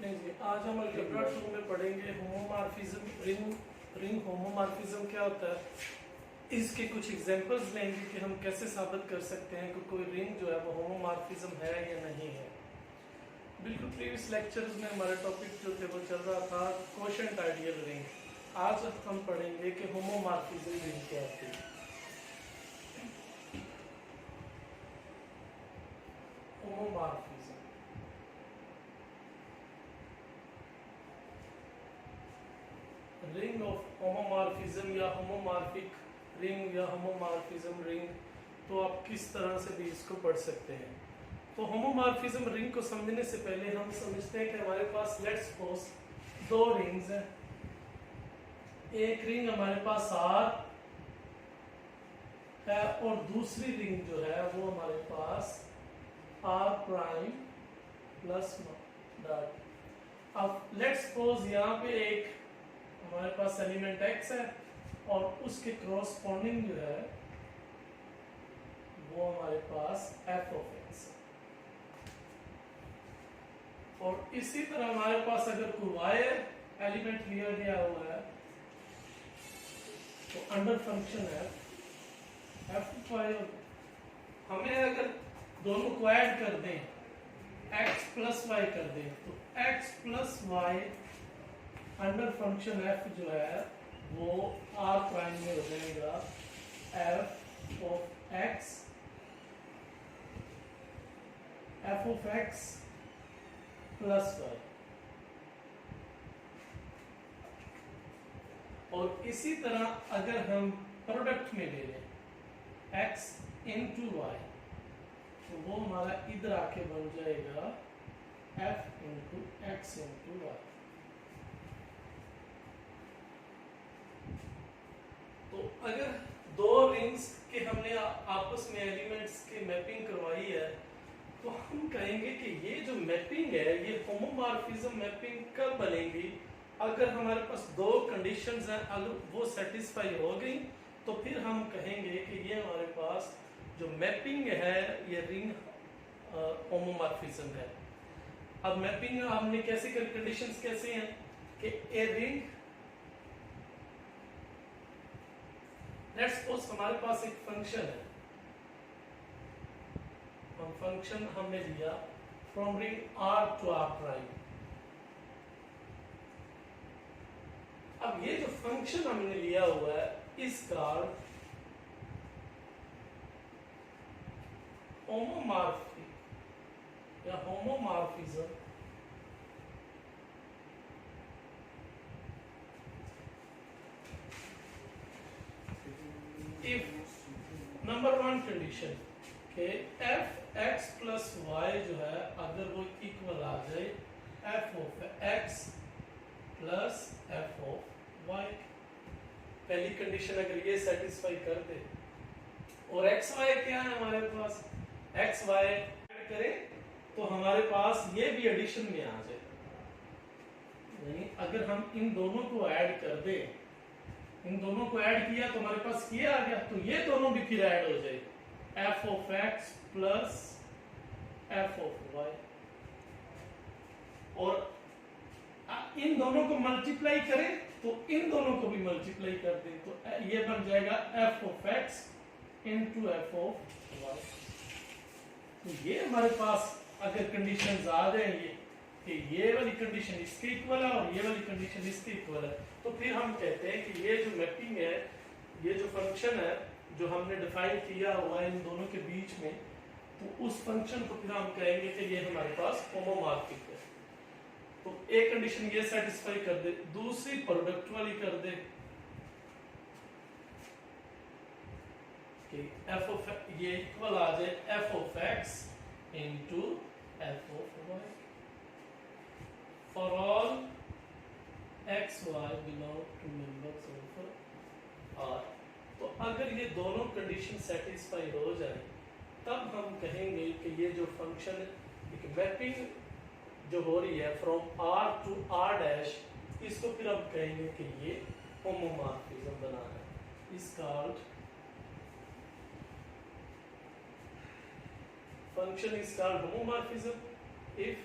नहीं जी, आज हम अलजेब्रा 2 में पढ़ेंगे होमोमॉर्फिज्म रिंग होमोमॉर्फिज्म क्या होता है। इसके कुछ एग्जांपल्स लेंगे कि हम कैसे साबित कर सकते हैं कि कोई रिंग जो है वो होमोमॉर्फिज्म है या नहीं है। बिल्कुल प्रीवियस लेक्चर्स में हमारा टॉपिक जो थे वो चल रहा था कोशेंट आइडियल रिंग। आज हम पढ़ेंगे कि होमोमॉर्फिज्म रिंग क्या होती है। होमोमॉर्फिज्म रिंग ऑफ होमोमॉर्फिज्म या होमोमॉर्फिक रिंग या होमोमॉर्फिज्म रिंग, तो आप किस तरह से भी इसको पढ़ सकते हैं। तो होमोमॉर्फिज्म रिंग को समझने से पहले हम समझते हैं कि हमारे पास लेट्स सपोज दो रिंग्स हैं। एक रिंग हमारे पास आर है और दूसरी रिंग जो है वो हमारे पास आर प्राइम प्लस डॉट। अब लेट्स सपोज यहाँ पे एक हमारे पास एलिमेंट x है और उसके क्रॉसपोंडिंग जो है वो हमारे पास f ऑफ x है। और इसी तरह हमारे पास अगर कोई y एलिमेंट लिया गया हुआ है तो अंडर फंक्शन है f ऑफ y। हमें अगर दोनों को ऐड कर दें x प्लस y कर दें तो x plus y under function f जो है वो r प्राइम में हो जाएगा f of x plus y। और इसी तरह अगर हम प्रोडक्ट में ले लें x इंटू y तो वो हमारा इधर आके बन जाएगा f into X into Y. तो अगर दो रिंग्स के हमने आपस में एलिमेंट्स की मैपिंग करवाई है तो हम कहेंगे कि ये जो मैपिंग है ये होमोमॉर्फिज्म मैपिंग कब बनेगी, अगर हमारे पास दो कंडीशंस हैं, अगर वो सेटिस्फाई हो गई तो फिर हम कहेंगे कि ये हमारे पास जो मैपिंग है ये रिंग होमोमॉर्फिज्म है। अब मैपिंग हमने कैसे कर, कंडीशंस कैसे हैं कि ए रिंग लेट्स सपोज हमारे पास एक फंक्शन है, हम फंक्शन हमने लिया from ring R to R prime. अब ये जो फंक्शन हमने लिया हुआ है इसका होमोमॉर्फिक या homomorphism if number one condition के एफ एक्स प्लस वाई जो है अगर वो इक्वल आ जाए F of X plus F of Y. पहली कंडीशन अगर ये सेटिस्फाई कर दे और एक्स वाई क्या है हमारे पास, एक्स वाई ऐड करें तो हमारे पास ये भी एडिशन में आ जाए। यानी अगर हम इन दोनों को ऐड कर दे, इन दोनों को ऐड किया तो हमारे पास ये आ गया तो ये दोनों भी फिर ऐड हो जाए f of x plus f of y। और इन दोनों को मल्टीप्लाई करें तो इन दोनों को भी मल्टीप्लाई कर दें तो ये बन जाएगा f of x into f of y। तो ये हमारे पास अगर कंडीशंस आ जाएंगे कि ये वाली कंडीशन इसके इक्वल है और ये वाली कंडीशन इसके इक्वल है तो फिर हम कहते हैं कि ये जो मैपिंग है, ये जो फंक्शन है जो हमने डिफाइन किया हुआ है इन दोनों के बीच में, तो उस फंक्शन को फिर हम कहेंगे कि ये हमारे पास होमोमॉर्फिक है। तो एक कंडीशन ये सेटिस्फाई कर दे, दूसरी प्रोडक्ट वाली कर दे कि f ऑफ ये इक्वल आ जाए f of x into f of y for all x y belong to members of R। तो अगर ये दोनों कंडीशन सेटिस्फाई हो जाए तब हम कहेंगे कि ये जो फंक्शन एक मैपिंग जो हो रही है from R to R dash, इसको फिर हम कहेंगे कि ये होमोमॉर्फिज्म बना है। इस called function is called homomorphism if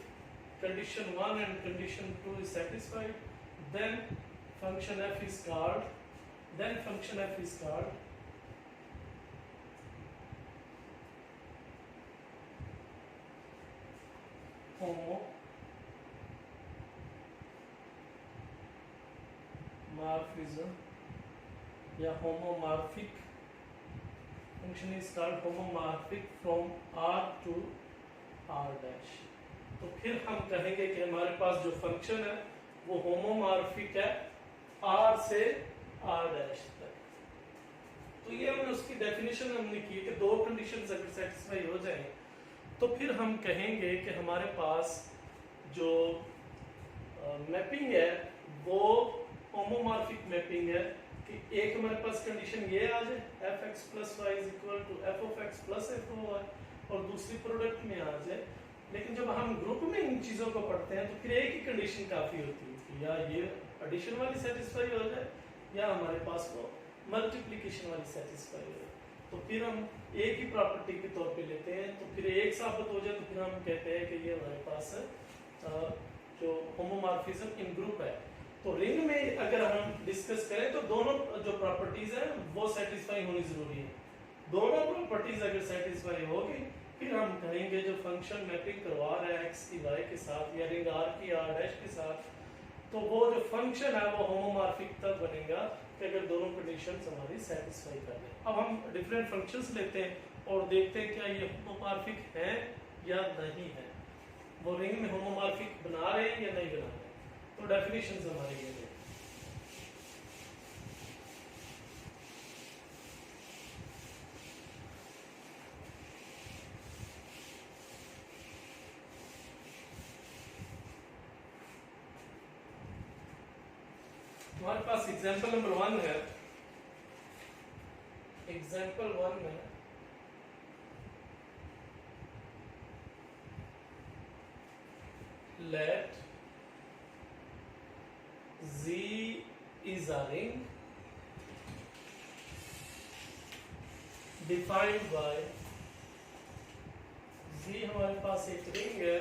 condition 1 and condition 2 is satisfied, then function f is called, homomorphism या homomorphic, function is called homomorphic from R to R dash। तो फिर हम कहेंगे कि हमारे पास जो फंक्शन है वो होमोमॉर्फिक है R से R डैश तक। तो ये हमने उसकी डेफिनेशन हमने की कि दो कंडीशंस अगर सेटिस्फाई हो जाए तो फिर हम कहेंगे कि हमारे पास जो मैपिंग है वो होमोमॉर्फिक मैपिंग है कि एक हमारे पास कंडीशन ये आ जाए fx plus y is equal to f of x plus f of y, और दूसरी प्रोडक्ट में आ जाए। लेकिन जब हम ग्रुप में इन चीजों को पढ़ते हैं तो फिर एक ही कंडीशन काफी होती है कि या ये एडिशन वाली सेटिस्फाई हो जाए या हमारे पास वो मल्टीप्लिकेशन वाली सेटिस्फाई हो जाए। तो फिर हम एक ही प्रॉपर्टी के तौर पे लेते हैं, तो फिर एक साबित हो जाए तो फिर हम कहते हैं कि ये हमारे पास जो होमोमॉर्फिज्म इन ग्रुप है। तो रिंग में अगर हम डिस्कस करें तो दोनों जो प्रॉपर्टीज है वो सेटिस्फाई होनी जरूरी है। दोनों प्रॉपर्टीज अगर सेटिस्फाई होगी फिर हम कहेंगे जो फंक्शन मैपिंग करवा रहा है x की y के साथ या रिंग R की R डैश के साथ, तो वो जो फंक्शन है वो होमोमॉर्फिक तब बनेगा कि अगर दोनों कंडीशंस हमारी सेटिस्फाई कर रहे हैं। अब हम डिफरेंट फंक्शंस लेते हैं और देखते हैं क्या ये होमोमॉर्फिक है या नहीं है, वो रिंग में होमोमॉर्फिक बना रहे हैं या नहीं बना रहे हैं। तो डेफिनेशंस हमारे ये हैं। हमारे पास एग्जांपल नंबर 1 है। एग्जांपल 1 में let Z is a ring defined by, Z हमारे पास एक रिंग है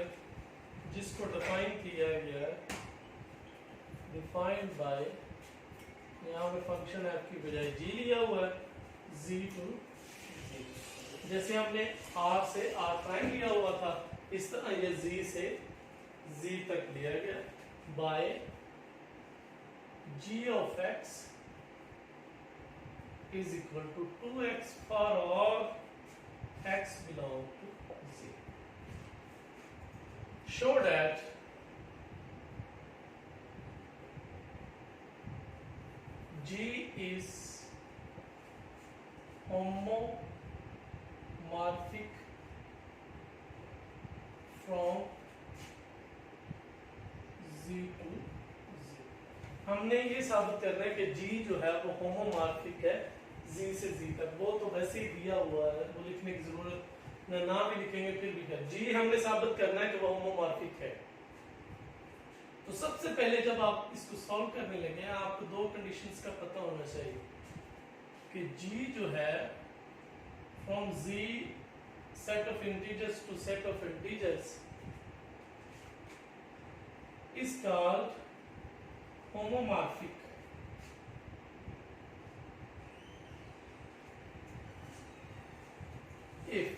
जिसको डिफाइन किया गया है डिफाइंड बाय, यहाँ पे फंक्शन f की बजाय g लिया हुआ है, z to z। जैसे हमने r से r प्राइम लिया हुआ था इस तरह ये z से z तक लिया गया bye g of x is equal to 2x for all x belong to z। Show that G is homomorphic from Z to Z। हमने ये साबित करना है कि G जो है वो होमोमॉर्फिक है Z से Z तक। वो तो वैसे ही दिया हुआ है, वो लिखने की जरूरत ना भी लिखेंगे फिर भी है। G हमने साबित करना है कि वो होमोमॉर्फिक है। तो सबसे पहले जब आप इसको सॉल्व करने लगे आपको दो कंडीशंस का पता होना चाहिए कि G जो है from Z set of integers to set of integers is called homomorphic if.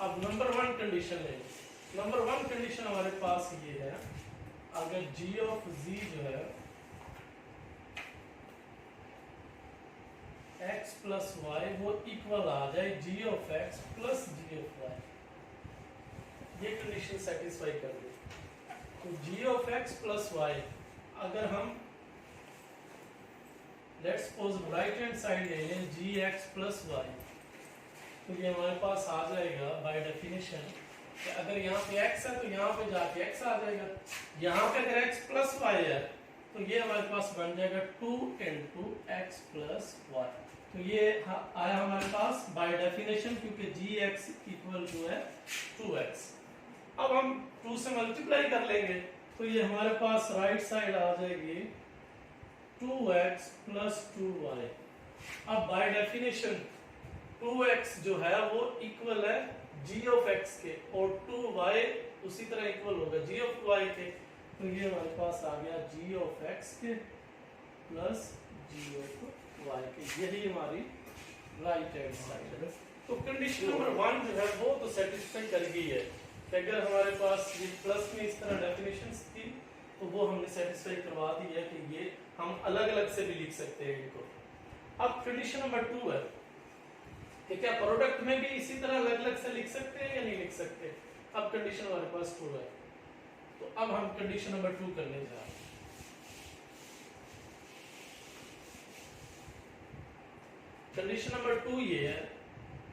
अब नंबर 1 कंडीशन है, नंबर 1 कंडीशन हमारे पास ये है अगर g ऑफ z जो है x प्लस y वो इक्वल आ जाए g of x plus g of y, ये कंडीशन सेटिस्फाई कर दे। तो g of x plus y अगर हम let's suppose right hand side ले लें gx प्लस y, तो ये हमारे पास आ जाएगा बाय डेफिनेशन कि अगर यहाँ पे x है तो यहाँ पे जाके x आ जाएगा। यहाँ पे अगर x प्लस y है तो ये हमारे पास बन जाएगा 2 into x प्लस y। तो ये आया हमारे पास बाय डेफिनेशन क्योंकि gx इक्वल टू है 2x। अब हम 2 से मल्टीप्लाई कर लेंगे तो ये हमारे पास राइट साइड आ जाएगी 2x प्लस 2y। अब बाय डेफिनेशन 2x जो है वो इक्वल है g ऑफ x के और 2y उसी तरह इक्वल होगा जी ऑफ वाई के, तो ये हमारे पास आ गया जी ऑफ एक्स के प्लस जी ऑफ वाई के, यही हमारी राइट हैंड साइड है। तो कंडीशन नंबर 1 जो है वो तो सेटिस्फाई कर गई है कि अगर हमारे पास ये प्लस में इस तरह डेफिनेशंस थी तो वो हमने सेटिस्फाई करवा दी है कि ये हम अलग अलग से भी लिख सकते हैं इनको। अब कंडीशन नंबर 2 है कि क्या प्रोडक्ट में भी इसी तरह अलग अलग से लिख सकते हैं या नहीं लिख सकते। अब कंडीशन हमारे पास 2 है, तो अब हम कंडीशन नंबर 2 करने जा रहे हैं। कंडीशन नंबर 2 ये है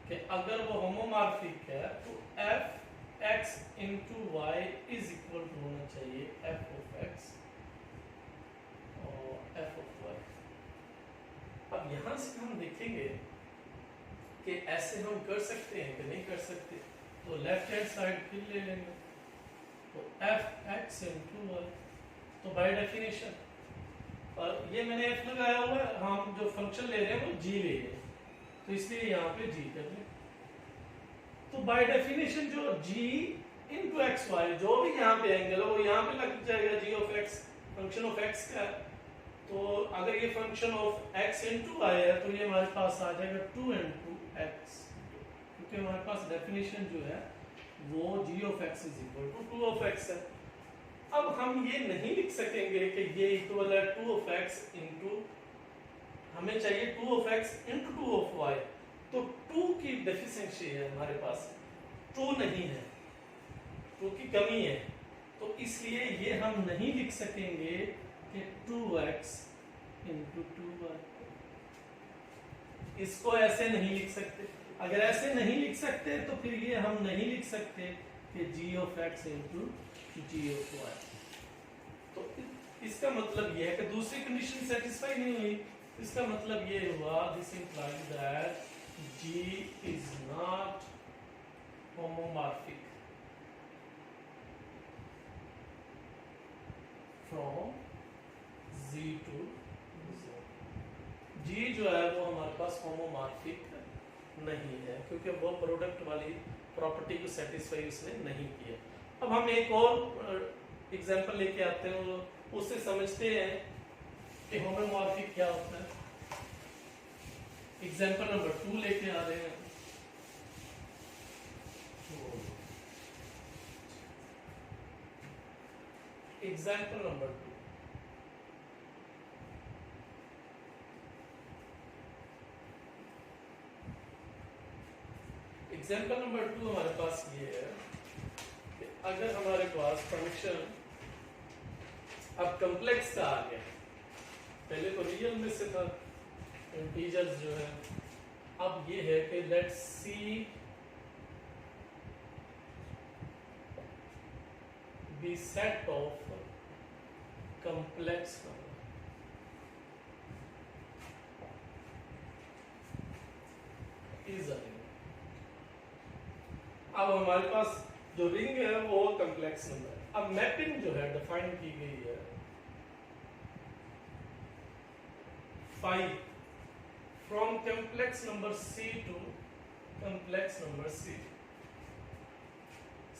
कि अगर वो होमोमॉर्फिक है तो F X into Y is equal to होना चाहिए एफ ऑफ एक्स और एफ ऑफ वाई। अब यहां से हम देखेंगे कि ऐसे हम कर सकते हैं कि नहीं कर सकते, तो लेफ्ट हैंड साइड फिर ले लेंगे, तो एफ एक्स इंटू वाई, तो बाय डेफिनेशन, और ये मैंने एफ लगाया हुआ है, हम जो फंक्शन ले रहे हैं वो जी ले रहे हैं, तो इसलिए यहाँ पे जी कर लें। तो बाय डेफिनेशन जो जी इंटू एक्स वाई, जो भी यहाँ पे एंगल है वो यहाँ पे लग जाएगा, G of X function of X का, तो अगर ये function of X into Y है तो ये हमारे पास आ जाएगा 2 इंटू एक्स, क्योंकि हमारे पास डेफिनेशन जो है वो G of X is equal to 2 of X है। अब हम ये नहीं लिख सकेंगे कि ये इक्वल है 2 ऑफ एक्स इंटू, हमें चाहिए 2 of X into 2 of Y, तो 2 की डेफिशिएंसी है हमारे पास, 2 नहीं है, 2 की कमी है, तो इसलिए ये हम नहीं लिख सकेंगे कि 2x इंटू 2y, इसको ऐसे नहीं लिख सकते। अगर ऐसे नहीं लिख सकते तो फिर ये हम नहीं लिख सकते कि g of x into g of y, तो इसका मतलब ये है कि दूसरी कंडीशन सेटिस्फाई नहीं हुई, इसका मतलब ये हुआ this implies that g is not homomorphic from z to z। g जो है वो हमारे पास होमोमॉर्फिक नहीं है, क्योंकि वो प्रोडक्ट वाली प्रॉपर्टी को सेटिस्फाई उसने नहीं किया। अब हम एक और एग्जांपल लेके आते हैं, उससे समझते हैं कि होमोमॉर्फिक क्या होता है। एग्जांपल नंबर 2 लेके आ रहे हैं। एग्जांपल नंबर 2, एग्जांपल नंबर 2 हमारे पास ये है कि अगर हमारे पास फंक्शन अब कॉम्प्लेक्स का आ गया, पहले तो रियल में से था इंटीजर्स जो है, अब ये है कि let's see B set of complex number. Is a ring. अब हमारे पास जो रिंग है वो कॉम्प्लेक्स नंबर है। अब मैपिंग जो है डिफाइन की गई है 5 from complex number C to complex number C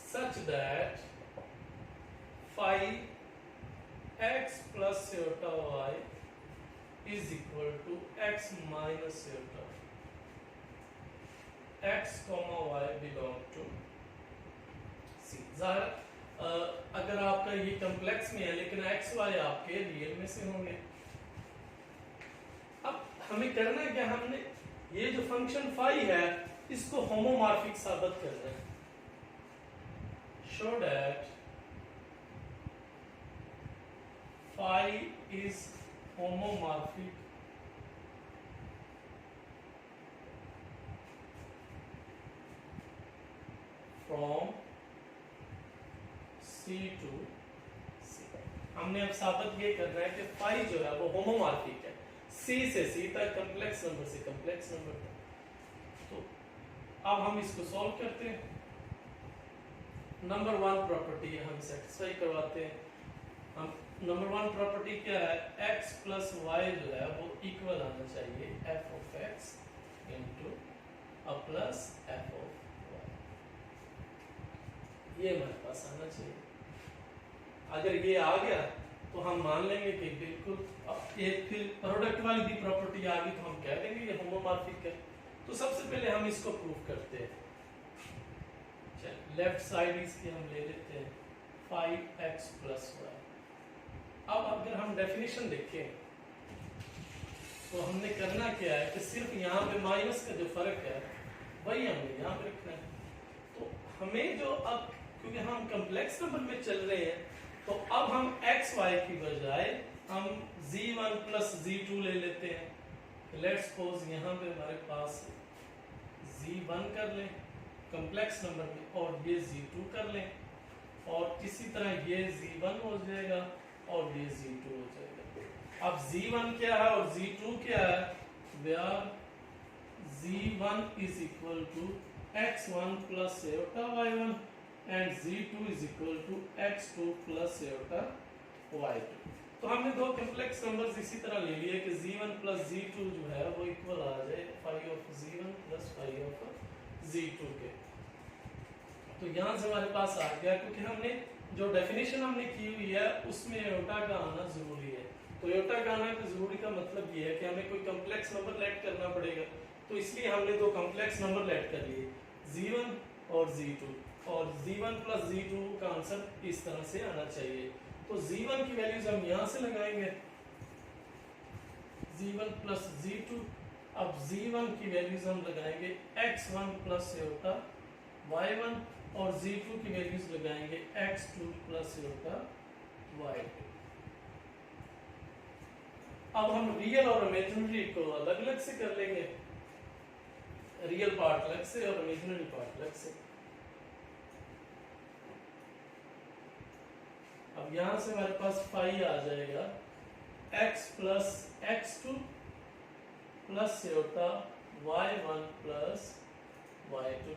such that phi x plus iota y is equal to x minus iota x comma y belong to C। अगर आपका ये कॉम्प्लेक्स में है लेकिन x y आपके रियल में से होंगे। अब हमें करना है क्या, हमने ये जो फंक्शन फाई है इसको होमोमॉर्फिक साबित करना है। Show that phi is homomorphic from C to C। हमने अब साबित ये करना है कि फाई जो है वो होमोमॉर्फिक है C से C तक, कॉम्प्लेक्स नंबर से कॉम्प्लेक्स नंबर तक। तो अब हम इसको सॉल्व करते हैं। नंबर 1 प्रॉपर्टी हम सेटिस्फाई करवाते हैं। हम नंबर 1 प्रॉपर्टी क्या है, x प्लस वाई जो है वो इक्वल आना चाहिए f of x into plus f of y। ये हमारे पास आना चाहिए। अगर ये आ गया तो हम मान लेंगे कि बिल्कुल, अब एक फिर प्रोडक्ट वाली भी प्रॉपर्टी आ गई तो हम कह देंगे ये होमोमॉर्फिक है। तो सबसे पहले हम इसको प्रूव करते हैं। चल लेफ्ट साइड इसकी हम ले लेते हैं 5x + y। अब अगर हम डेफिनेशन देखें तो हमने करना क्या है कि सिर्फ यहाँ पे माइनस का जो फर्क है वही हमने यहाँ पे रखना है। तो हमें जो अब, क्योंकि हम कॉम्प्लेक्स नंबर में चल रहे हैं, तो अब हम x y की बजाय हम z1 + z2 ले लेते हैं। लेट्स सपोज यहाँ पे हमारे पास z1 कर लें कॉम्प्लेक्स नंबर में, और ये z2 कर लें, और इसी तरह ये z1 हो जाएगा और ये z2 हो जाएगा। अब z1 क्या है और z2 क्या है? where z1 = x1 + y1 and z2 = x2 + y2। तो हमने दो कॉम्प्लेक्स नंबर्स इसी तरह ले लिए कि z1 + z2 जो है वो इक्वल आ जाए phi of z1 + phi of z2 के। तो यहाँ से हमारे पास आ गया, क्योंकि हमने जो डेफिनेशन हमने की हुई है उसमें एयोटा का आना जरूरी है। तो एयोटा का आना का जरूरी का मतलब ये है कि हमें कोई कॉम्प्लेक्स नंबर लेट करना पड़ेगा। तो इसलिए हमने दो कॉम्प्लेक्स नंबर लेट कर लिए z1 और z2, और z1 + z2 का आंसर इस तरह से आना चाहिए। तो z1 की वैल्यूज हम यहाँ से लगाएंगे z1 + z2। अब z1 की वैल्यूज हम लगाएंगे x1 + एयोटा y1, और z2 की वैल्यूज लगाएंगे x2 + एयोटा y2। अब हम रियल और इमेजिनरी को अलग अलग से कर लेंगे, रियल पार्ट अलग से और इमेजिनरी पार्ट अलग से। अब यहां से हमारे पास फाई आ जाएगा x + x2 + aorta y1 + y2।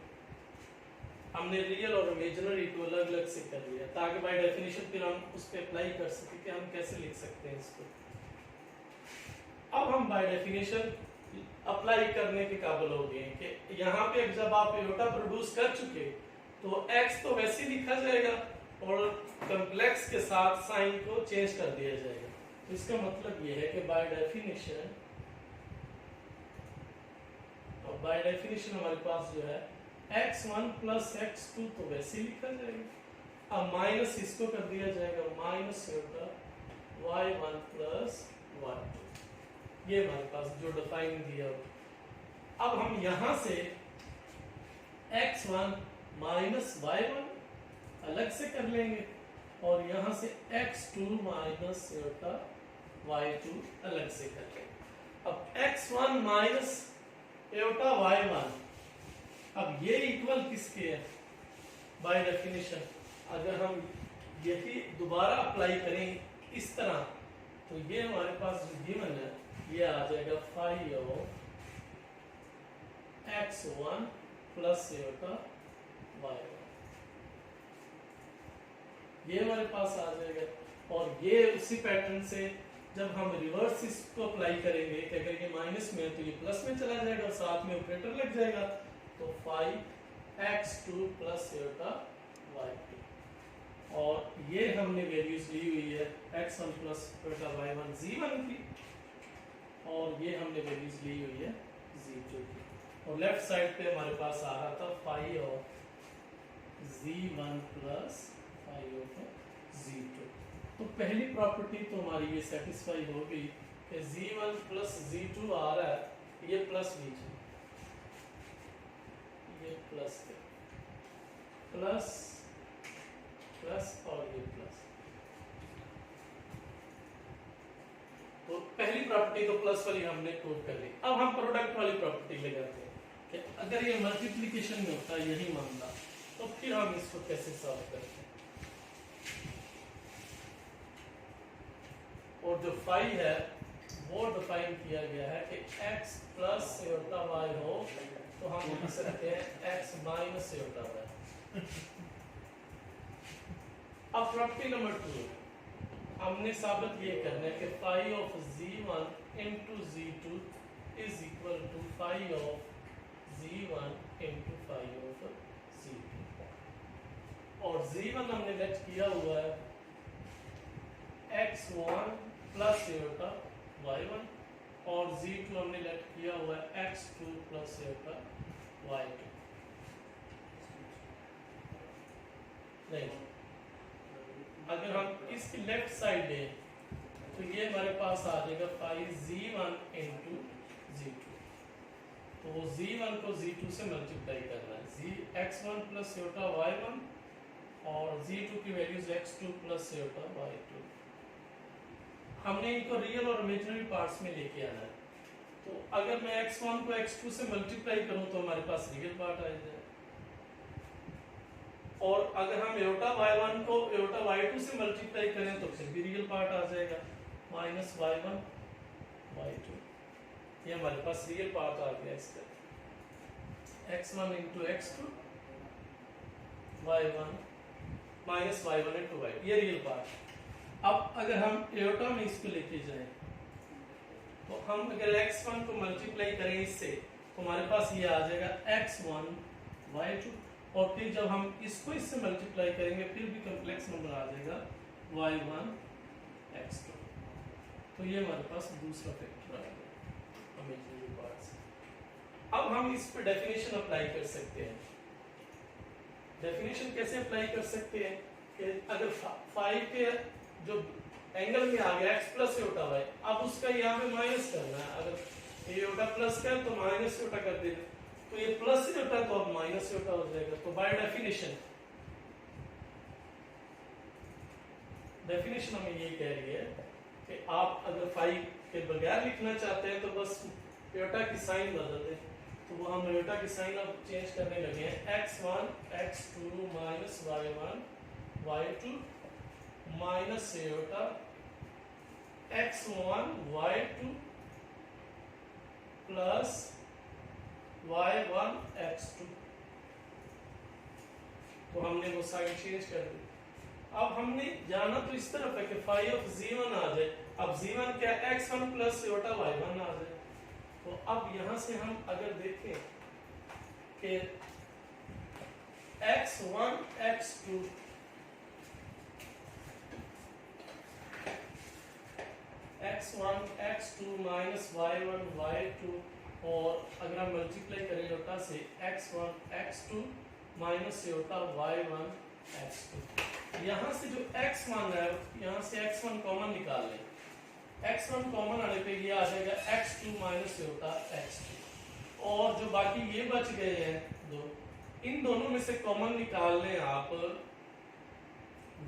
हमने रियल और इमेजिनरी को अलग अलग से कर लिया ताकि बाय डेफिनेशन फिर हम उस पर अप्लाई कर सके कि हम कैसे लिख सकते हैं इसको। अब हम बाय डेफिनेशन अप्लाई करने के काबिल हो गए कि यहाँ पे जब आप एयोटा प्रोड्यूस कर चुके तो x तो वैसे ही लिखा जाएगा और कॉम्प्लेक्स के साथ साइन को चेंज कर दिया जाएगा। तो इसका मतलब ये है कि बाय डेफिनेशन हमारे पास जो है x1 + x2 तो वैसे ही लिखा जाएगा। अब माइनस इसको कर दिया जाएगा माइनस एयोटा y1 + y2। ये हमारे पास जो डिफाइन दिया। अब हम यहां से x1 - y1 अलग से कर लेंगे और यहां से x2 - एयोटा y2 अलग से कर लेंगे। अब x1 - एयोटा y1, अब ये इक्वल किसके है? बाय डेफिनेशन अगर हम यही दोबारा अप्लाई करें इस तरह तो ये हमारे पास जो गिवन है ये आ जाएगा phi of x1 + aorta y1। ये हमारे पास आ जाएगा। और ये उसी पैटर्न से जब हम रिवर्स इसको अप्लाई करेंगे कि अगर ये माइनस में है तो ये प्लस में चला जाएगा और साथ में ऑपरेटर लग जाएगा, तो phi x2 + एयोटा y2। और ये हमने वैल्यूज ली हुई है x1 + एयोटा y1 z1 की, और ये हमने वैल्यूज ली हुई है z2 की। और लेफ्ट साइड पे हमारे पास आ रहा था phi of z1 + phi of z2। तो पहली प्रॉपर्टी तो हमारी ये सेटिस्फाई हो गई कि z1 + z2 आ रहा है, ये प्लस लीजिए, ये प्लस है, प्लस प्लस और ये प्लस। तो पहली प्रॉपर्टी तो प्लस वाली हमने प्रूव कर ली। अब हम प्रोडक्ट वाली प्रॉपर्टी लगाते हैं कि अगर ये मल्टीप्लिकेशन में होता है यही मामला, तो फिर हम इसको कैसे सॉल्व करते हैं। और जो फाई है वो डिफाइन किया गया है कि x + एयोटा y हो तो हम लिख सकते हैं x - एयोटा y। अब प्रॉपर्टी नंबर 2 हमने साबित ये करना है कि phi of z1 * z2 = phi of z1 * phi of z2। और z1 हमने लेट किया हुआ है x1 प्लस एटा y1 और z2 हमने लेट किया हुआ है x2 प्लस एटा y2। नहीं, अगर हम इसकी लेफ्ट साइड लें तो ये हमारे पास आ जाएगा फाइव z1 इंटू z2। तो z1 को z2 से मल्टीप्लाई करना है, x1 प्लस एटा y1 और z2 की values x2 plus iota y2। हमने इनको रियल और इमेजिनरी पार्ट्स में लेके आना है। तो अगर मैं x1 को x2 से मल्टीप्लाई करूं तो हमारे पास रियल पार्ट आ जाएगा, और अगर हम एटा y1 को एटा y2 से मल्टीप्लाई करें तो फिर भी रियल पार्ट आ जाएगा, माइनस y1 y2। ये हमारे पास रियल पार्ट आ गया इसका, x1 into x2 y1 minus y1 into y2, ये रियल पार्ट। अब अगर हम एटा में इसको लेके जाएं तो हम अगर x1 को मल्टीप्लाई करें इससे तो हमारे पास ये आ जाएगा x1 y2, और फिर जब हम इसको इससे मल्टीप्लाई करेंगे फिर भी कॉम्प्लेक्स नंबर आ जाएगा y1 x2। तो ये हमारे पास दूसरा फैक्टर आ गया इमेजिनरी पार्ट से। अब हम इस पे डेफिनेशन अप्लाई कर सकते हैं। डेफिनेशन कैसे अप्लाई कर सकते हैं कि अगर 5 के जो एंगल में आ गया x प्लस एटा y, अब उसका यहाँ पे माइनस करना है। अगर ये एटा प्लस का है तो माइनस एटा कर देना, तो ये प्लस एटा तो अब माइनस एटा हो जाएगा। तो बाय डेफिनेशन हमें ये कह रही है कि आप अगर 5 के बगैर लिखना चाहते हैं तो बस एटा की साइन बदल दें। तो वो हम एटा की साइन अब चेंज करने लगे हैं, x1 x2 minus y1 y2 minus एटा x1 y2 plus y1 x2। तो हमने वो साइन चेंज कर दी। अब हमने जाना तो इस तरफ है कि फाई ऑफ z1 आ जाए। अब z1 क्या, x1 प्लस एटा y1 आ जाए। तो अब यहां से हम अगर देखें कि x1 x2 x1 x2 minus y1 y2, और अगर हम मल्टीप्लाई करें एटा से x1 x2 माइनस एटा y1 x2। यहाँ से जो x1 है यहाँ से x1 कॉमन निकाल लें, x1 कॉमन आने पे ये आ जाएगा x2 माइनस एटा x2, और जो बाकी ये बच गए हैं दो, इन दोनों में से कॉमन निकाल लें आप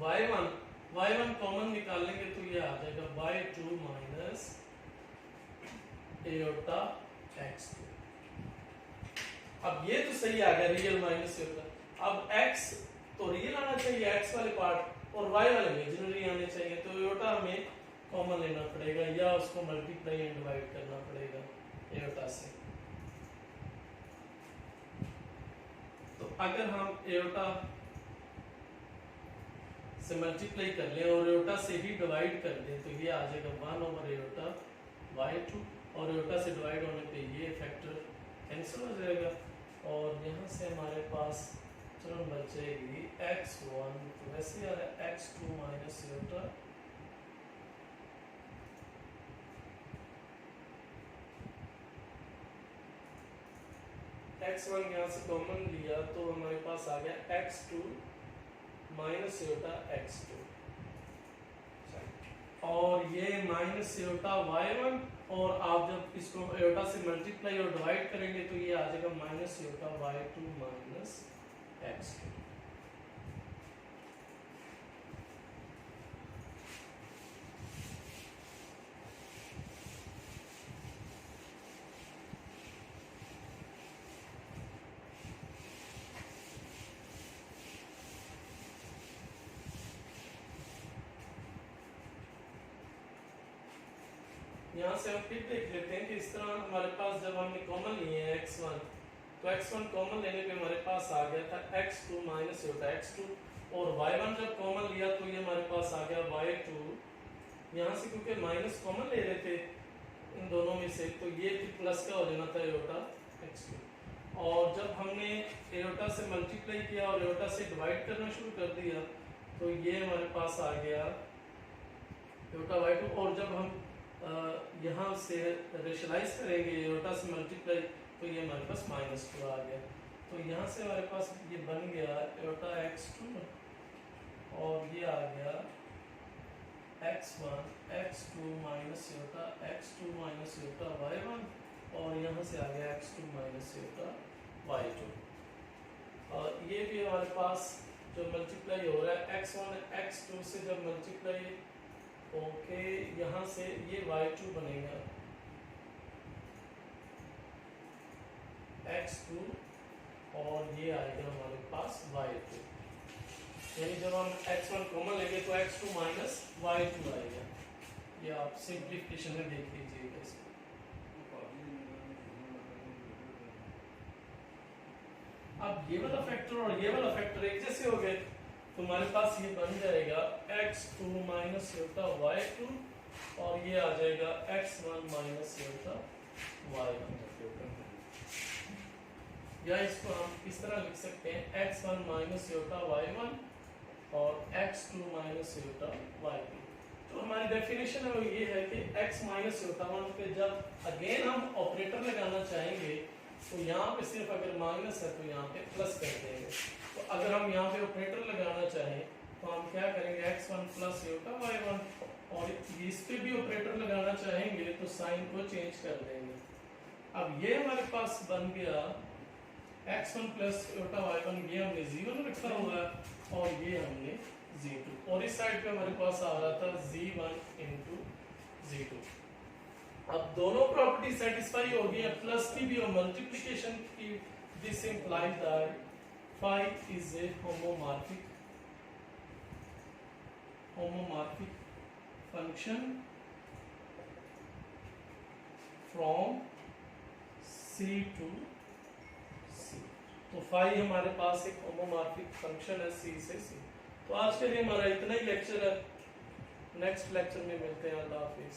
y1 कॉमन निकाल लेंगे तो ये आ जाएगा y2 माइनस एटा x2। अब ये तो सही आ गया, रियल माइनस एटा। अब x तो रियल आना चाहिए x वाले पार्ट, और y वाले इमेजिनरी आने चाहिए। तो एटा हमें कॉमन लेना पड़ेगा या उसको मल्टीप्लाई एंड डिवाइड करना पड़ेगा एटा से। तो अगर हम एटा से मल्टीप्लाई कर लें और एटा से ही डिवाइड कर दें तो ये आ जाएगा 1 ओवर एटा y2, और एटा से डिवाइड होने पे ये फैक्टर कैंसिल हो जाएगा, और यहाँ से हमारे पास टर्म बचेगी x1, तो वैसे आ रहा है x2 माइनस एटा x1 यहाँ से कॉमन लिया तो हमारे पास आ गया x2 माइनस एटा x2, और ये माइनस एटा y1, और आप जब इसको एटा से मल्टीप्लाई और डिवाइड करेंगे तो ये आ जाएगा माइनस एटा y2 माइनस x2। यहाँ से हम फिर देख लेते हैं कि इस तरह हमारे पास जब हमने कॉमन लिए हैं x1, तो x1 कॉमन लेने पे हमारे पास आ गया था x2 माइनस एटा x2, और y1 जब कॉमन लिया तो ये हमारे पास आ गया y2। यहाँ से क्योंकि माइनस कॉमन ले रहे थे इन दोनों में से, तो ये फिर प्लस का हो जाना था एटा x2। और जब हमने एयोटा से मल्टीप्लाई किया और एयोटा से डिवाइड करना शुरू कर दिया तो ये हमारे पास आ गया एयोटा बाई 2। और जब हम यहाँ से रेशलाइज करेंगे एयोटा से मल्टीप्लाई तो ये हमारे पास -2 आ गया। तो यहाँ से हमारे पास ये बन गया एयोटा x2 और ये आ गया x1 x2 minus aorta x2 minus aorta y1 और यहाँ से आ गया x2 माइनस एयोटा y2। और ये भी हमारे पास जो मल्टीप्लाई हो रहा है x1 x2 से जब मल्टीप्लाई ओके यहाँ से ये y2 बनेगा x2 और ये आएगा हमारे पास y2। यानी जब हम x1 कॉमन लेंगे तो x2 माइनस y2 आएगा। ये आप सिंप्लीफिकेशन में देख लीजिएगा इसको। अब ये वाला फैक्टर और ये वाला फैक्टर एक जैसे हो गए तो हमारे पास ये बन जाएगा x2 माइनस एयोटा y2 और ये आ जाएगा x1 माइनस एयोटा y1। या इसको हम इस तरह लिख सकते हैं x1 माइनस एयोटा y1 और x2 माइनस एयोटा y2। तो हमारी डेफिनेशन है वो ये है कि x माइनस एयोटा 1 पे जब अगेन हम ऑपरेटर लगाना चाहेंगे तो यहाँ पे सिर्फ अगर माइनस है तो यहाँ पे प्लस कर देंगे। तो अगर हम यहाँ पे ऑपरेटर लगाना चाहें तो हम क्या करेंगे x1 प्लस एयोटा y1 और इस पे भी ऑपरेटर लगाना चाहेंगे तो साइन को चेंज कर देंगे। अब ये हमारे पास बन गया x1 प्लस एयोटा y1, ये हमने z1 रखा हुआ है और ये हमने z2 और इस साइड पे हमारे पास आ रहा था z1 इंटू z2। अब दोनों प्रॉपर्टी सेटिस्फाई हो गई है, प्लस की भी और मल्टीप्लिकेशन की। This implies that phi is a homomorphic function from C to C। तो phi हमारे पास एक होमोमॉर्फिक फंक्शन है C से C। तो आज के लिए हमारा इतना ही लेक्चर है। नेक्स्ट लेक्चर में मिलते हैं। अल्लाह हाफिज।